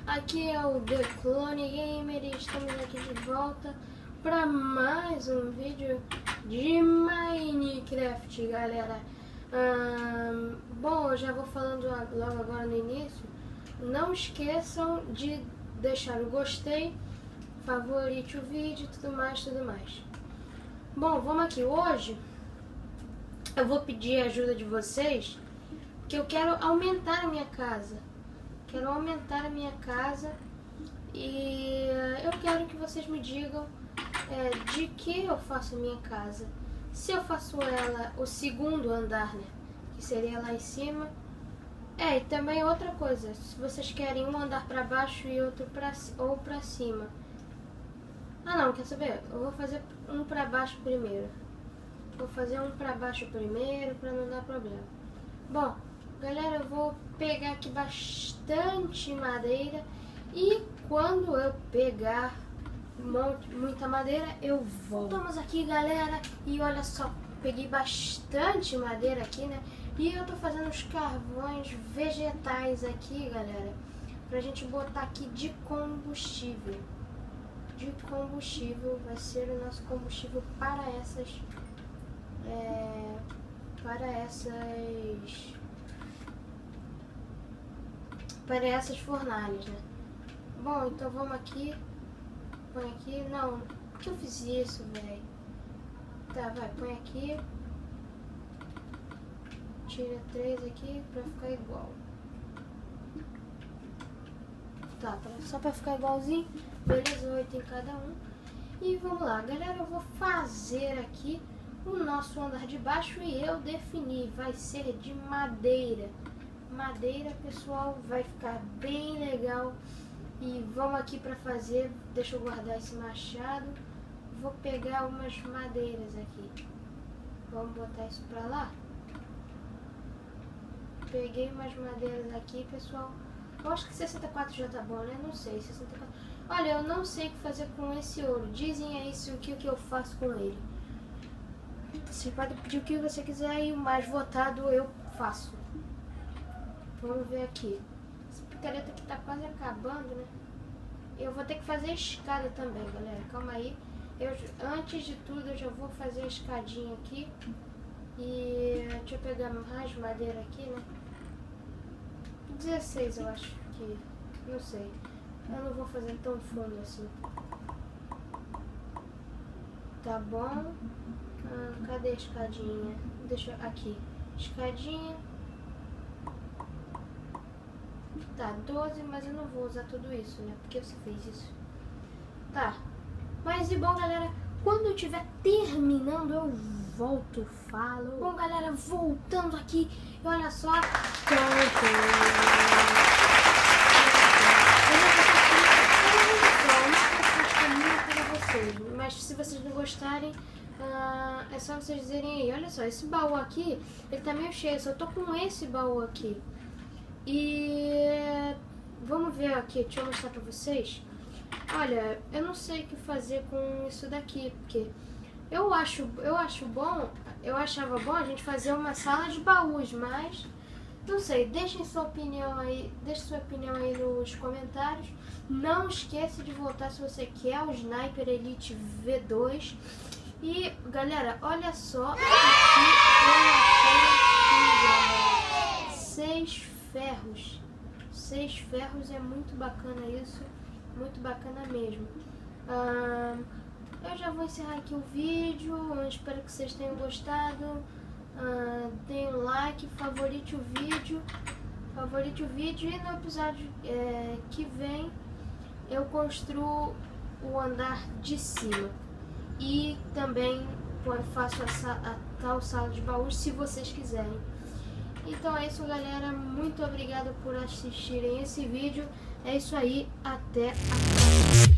Aqui é o The Clone Gamer e estamos aqui de volta para mais um vídeo de Minecraft, galera. Bom, eu já vou falando logo agora no início. Não esqueçam de deixar o gostei, favorite o vídeo, tudo mais. Bom, vamos aqui. Hoje eu vou pedir a ajuda de vocês, porque eu quero aumentar a minha casa. E eu quero que vocês me digam de que eu faço a minha casa. Se eu faço ela o segundo andar, né, que seria lá em cima. E também outra coisa, se vocês querem um andar para baixo e outro para cima. Não, quer saber? Eu vou fazer um para baixo primeiro. Para não dar problema. Bom, galera, eu vou pegar aqui bastante madeira e quando eu pegar muita madeira eu volto. Estamos aqui, galera, e olha só, peguei bastante madeira aqui, né? E eu tô fazendo os carvões vegetais aqui, galera, pra gente botar aqui de combustível. Vai ser o nosso combustível para essas fornalhas, né? Bom, então vamos aqui. Põe aqui. Não, por que eu fiz isso, velho? Tá, vai, põe aqui. Tira 3 aqui pra ficar igual. Tá, só pra ficar igualzinho. Beleza, 8 em cada um. E vamos lá, galera, eu vou fazer aqui o nosso andar de baixo e eu defini, vai ser de madeira. Madeira, pessoal, vai ficar bem legal. E vamos aqui para fazer, deixa eu guardar esse machado. Vou pegar umas madeiras aqui. Vamos botar isso para lá. Peguei umas madeiras aqui, pessoal. Eu acho que 64 já tá bom, né? Não sei, 64. Olha, eu não sei o que fazer com esse ouro. Dizem aí o que eu faço com ele. Você pode pedir o que você quiser e o mais votado eu faço. Vamos ver aqui. Essa picareta aqui tá quase acabando, né? Eu vou ter que fazer a escada também, galera. Calma aí. Antes de tudo, eu já vou fazer a escadinha aqui. E deixa eu pegar mais madeira aqui, né? 16 eu acho que... Não sei. Eu não vou fazer tão fundo assim. Tá bom. Cadê a escadinha? Deixa eu... Aqui. Escadinha. Tá, 12, mas eu não vou usar tudo isso, né? Porque você fez isso. Tá. Mas e bom, galera, quando eu estiver terminando, eu volto, falo. Bom, galera, voltando aqui. E olha só. Mas se vocês não gostarem, é só vocês dizerem aí. Olha só, esse baú aqui, ele tá meio cheio. Só tô com esse baú aqui. E vamos ver aqui, deixa eu mostrar pra vocês. Olha, eu não sei o que fazer com isso daqui, porque eu achava bom a gente fazer uma sala de baús, mas não sei, deixem sua opinião aí nos comentários. Não esqueça de votar se você quer o Sniper Elite V2. E galera, olha só, aqui eu achei 6 ferros, é muito bacana isso, muito bacana mesmo. Eu já vou encerrar aqui o vídeo, eu espero que vocês tenham gostado. Deem um like, favorite o vídeo e no episódio que vem eu construo o andar de cima e também faço a tal sala de baús se vocês quiserem. Então é isso, galera, muito obrigada por assistirem esse vídeo. É isso aí, até a próxima.